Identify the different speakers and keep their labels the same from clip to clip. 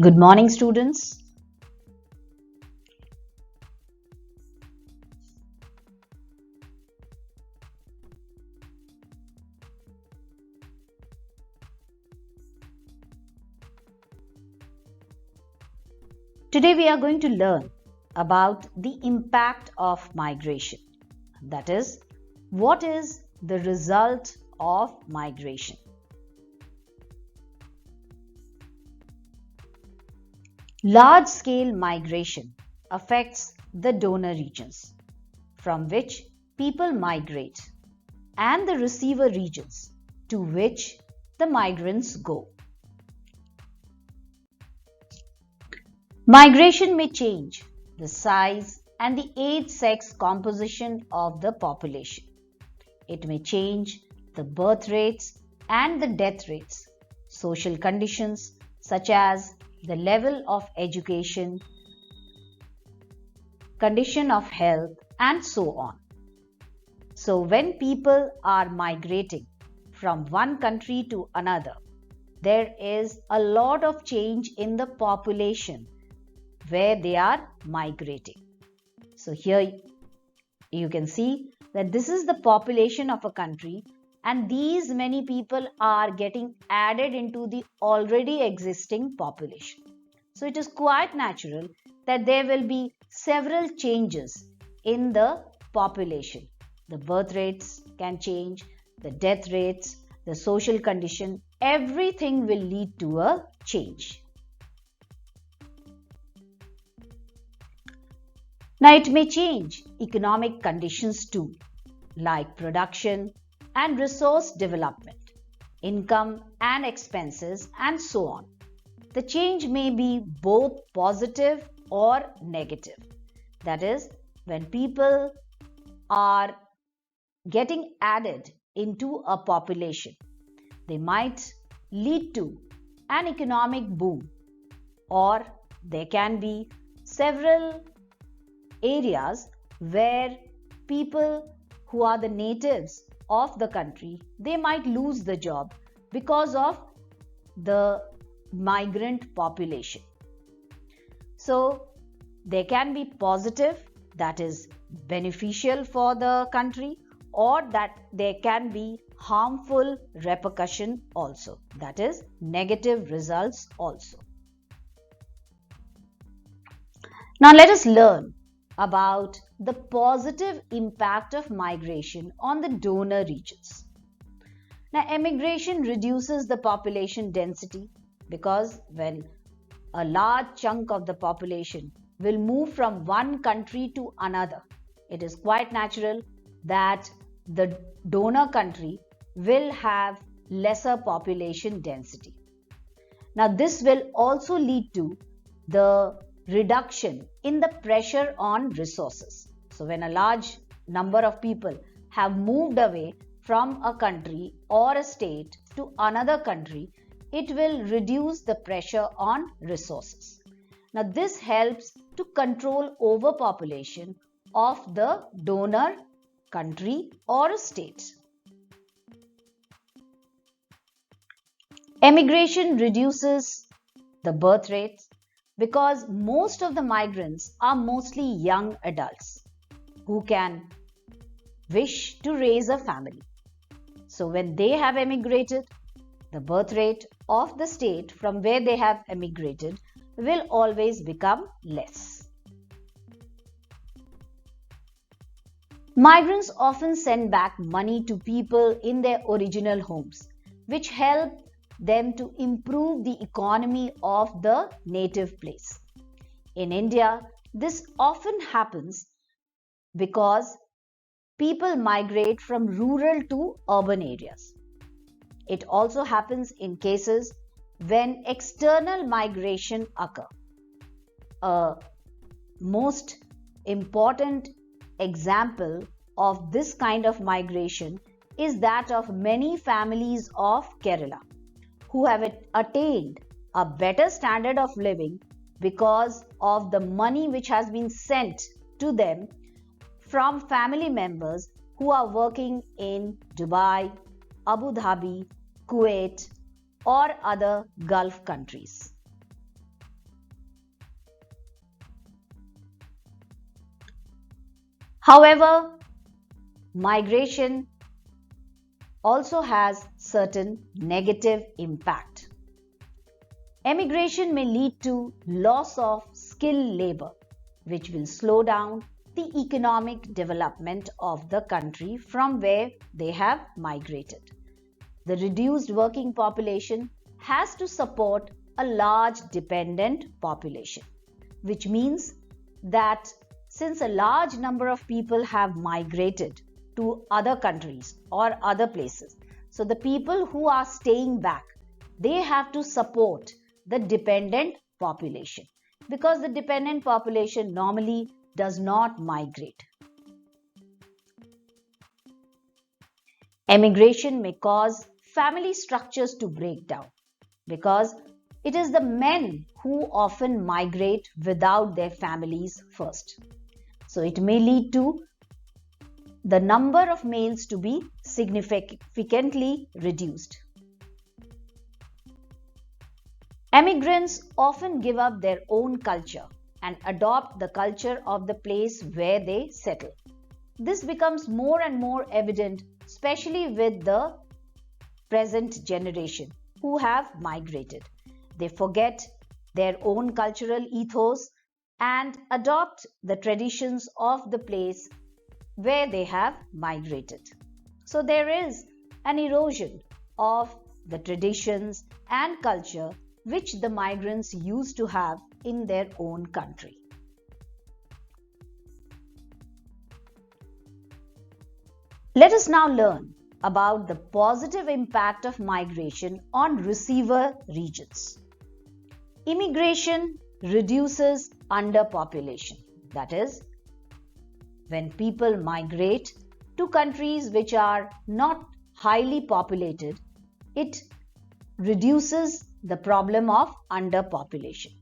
Speaker 1: Good morning, students. Today we are going to learn about the impact of migration. That is, what is the result of migration? Large-scale migration affects the donor regions from which people migrate and the receiver regions to which the migrants go. Migration may change the size and the age-sex composition of the population. It may change the birth rates and the death rates, social conditions such as the level of education, condition of health, and so on. So when people are migrating from one country to another, there is a lot of change in the population where they are migrating. So here you can see that this is the population of a country and these many people are getting added into the already existing population. So it is quite natural that there will be several changes in the population. The birth rates can change, the death rates, the social condition, everything will lead to a change. Now it may change economic conditions too, like production and resource development, income and expenses, and so on. The change may be both positive or negative. That is, when people are getting added into a population, they might lead to an economic boom, or there can be several areas where people who are the natives of the country, they might lose the job because of the migrant population. So there can be positive, that is beneficial for the country, or that there can be harmful repercussion also, that is negative results also. Now let us learn about the positive impact of migration on the donor regions. Now, emigration reduces the population density because when a large chunk of the population will move from one country to another, it is quite natural that the donor country will have lesser population density. Now, this will also lead to the reduction in the pressure on resources. So when a large number of people have moved away from a country or a state to another country, it will reduce the pressure on resources. Now this helps to control overpopulation of the donor country or a state. Emigration reduces the birth rates because most of the migrants are mostly young adults who can wish to raise a family. So when they have emigrated, the birth rate of the state from where they have emigrated will always become less. Migrants often send back money to people in their original homes, which help them to improve the economy of the native place. In India, this often happens because people migrate from rural to urban areas. It also happens in cases when external migration occur. A most important example of this kind of migration is that of many families of Kerala, who have attained a better standard of living because of the money which has been sent to them from family members who are working in Dubai, Abu Dhabi, Kuwait, or other Gulf countries. However, migration also has certain negative impact. Emigration may lead to loss of skilled labor, which will slow down the economic development of the country from where they have migrated. The reduced working population has to support a large dependent population, which means that since a large number of people have migrated to other countries or other places, so the people who are staying back, they have to support the dependent population, because the dependent population normally does not migrate. Emigration may cause family structures to break down, because it is the men who often migrate without their families first. So it may lead to the number of males to be significantly reduced. Emigrants often give up their own culture and adopt the culture of the place where they settle. This becomes more and more evident, especially with the present generation who have migrated. They forget their own cultural ethos and adopt the traditions of the place where they have migrated. So there is an erosion of the traditions and culture which the migrants used to have in their own country. Let us now learn about the positive impact of migration on receiver regions. Immigration reduces underpopulation. That is, when people migrate to countries which are not highly populated, it reduces the problem of underpopulation.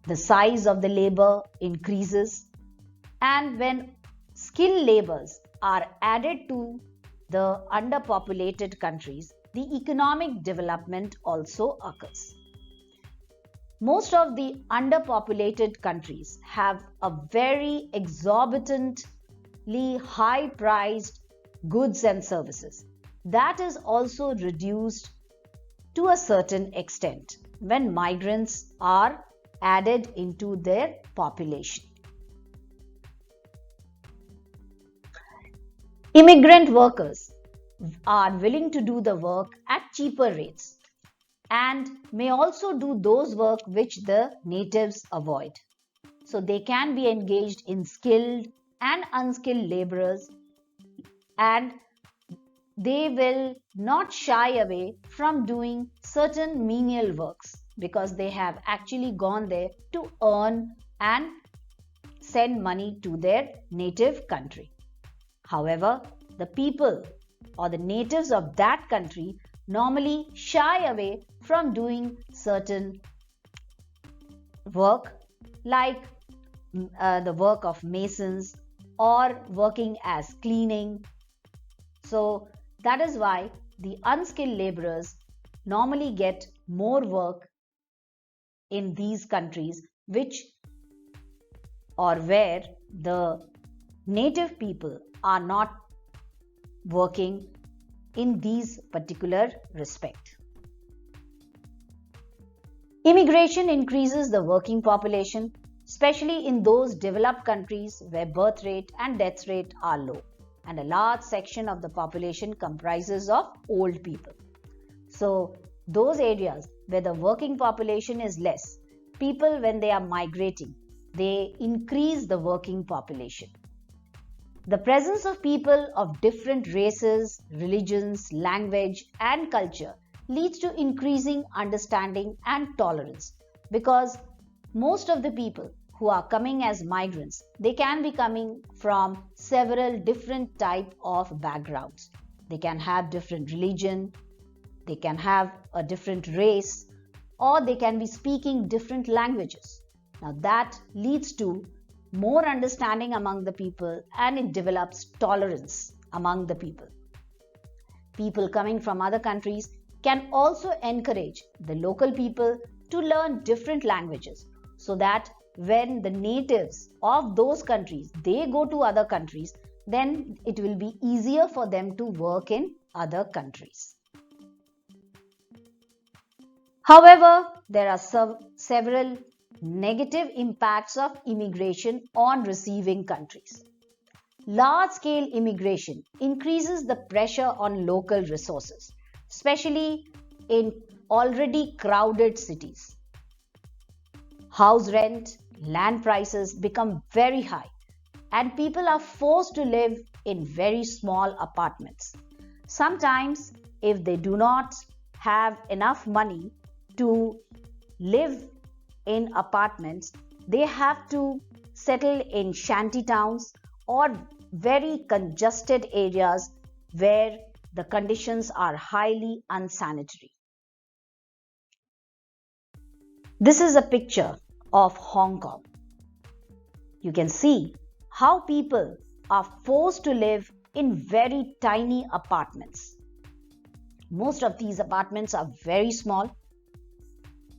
Speaker 1: The size of the labor increases, and when skilled laborers are added to the underpopulated countries, the economic development also occurs. Most of the underpopulated countries have a very exorbitantly high priced goods and services. That is also reduced to a certain extent when migrants are added into their population. Immigrant workers are willing to do the work at cheaper rates and may also do those work which the natives avoid. So they can be engaged in skilled and unskilled laborers, and they will not shy away from doing certain menial works because they have actually gone there to earn and send money to their native country. However, the people or the natives of that country normally shy away from doing certain work like the work of masons or working as cleaning. So that is why the unskilled laborers normally get more work in these countries which or where the native people are not working in these particular respect. Immigration increases the working population, especially in those developed countries where birth rate and death rate are low, and a large section of the population comprises of old people. So those areas where the working population is less, people when they are migrating, they increase the working population. The presence of people of different races, religions, language and culture leads to increasing understanding and tolerance, because most of the people who are coming as migrants, they can be coming from several different type of backgrounds. They can have different religion, they can have a different race, or they can be speaking different languages. Now that leads to more understanding among the people, and it develops tolerance among the people. People coming from other countries can also encourage the local people to learn different languages so that when the natives of those countries, they go to other countries, then it will be easier for them to work in other countries. However, there are several negative impacts of immigration on receiving countries. Large-scale immigration increases the pressure on local resources, especially in already crowded cities. House rent, land prices become very high, and people are forced to live in very small apartments. Sometimes, if they do not have enough money to live in apartments, they have to settle in shanty towns or very congested areas where the conditions are highly unsanitary. This is a picture of Hong Kong. You can see how people are forced to live in very tiny apartments. Most of these apartments are very small,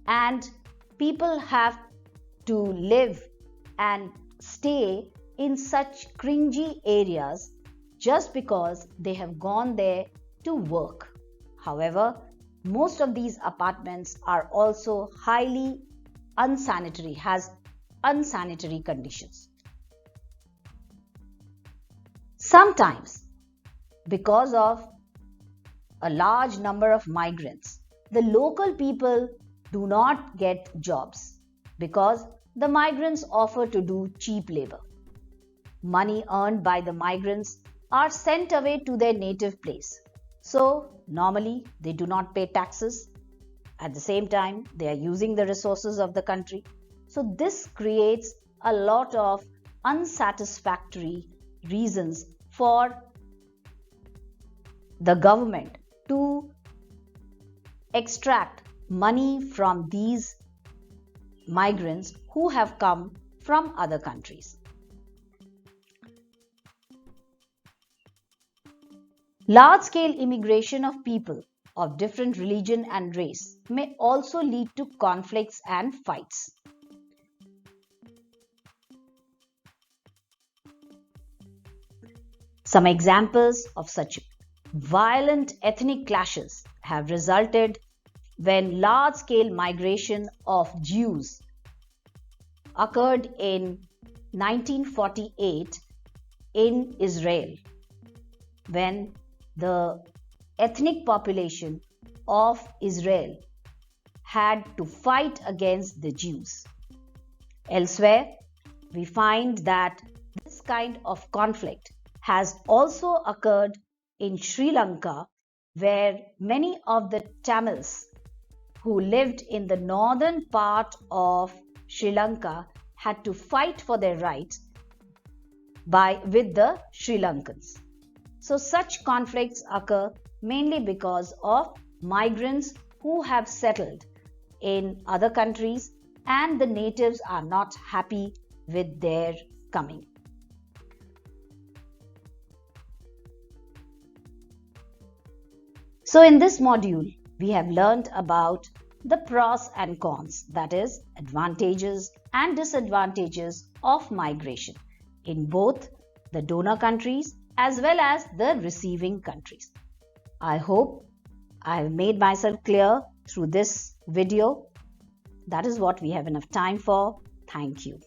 Speaker 1: and people have to live and stay in such cringy areas just because they have gone there to work. However, most of these apartments are also highly unsanitary, has unsanitary conditions. Sometimes, because of a large number of migrants, the local people do not get jobs because the migrants offer to do cheap labor. Money earned by the migrants are sent away to their native place. So, normally they do not pay taxes. At the same time, they are using the resources of the country. So, this creates a lot of unsatisfactory reasons for the government to extract money from these migrants who have come from other countries. Large-scale immigration of people of different religion and race may also lead to conflicts and fights. Some examples of such violent ethnic clashes have resulted when large-scale migration of Jews occurred in 1948 in Israel, when the ethnic population of Israel had to fight against the Jews. Elsewhere, we find that this kind of conflict has also occurred in Sri Lanka, where many of the Tamils who lived in the northern part of Sri Lanka had to fight for their rights with the Sri Lankans. So such conflicts occur mainly because of migrants who have settled in other countries and the natives are not happy with their coming. So in this module, we have learned about the pros and cons, that is, advantages and disadvantages of migration in both the donor countries as well as the receiving countries. I hope I have made myself clear through this video. That is what we have enough time for. Thank you.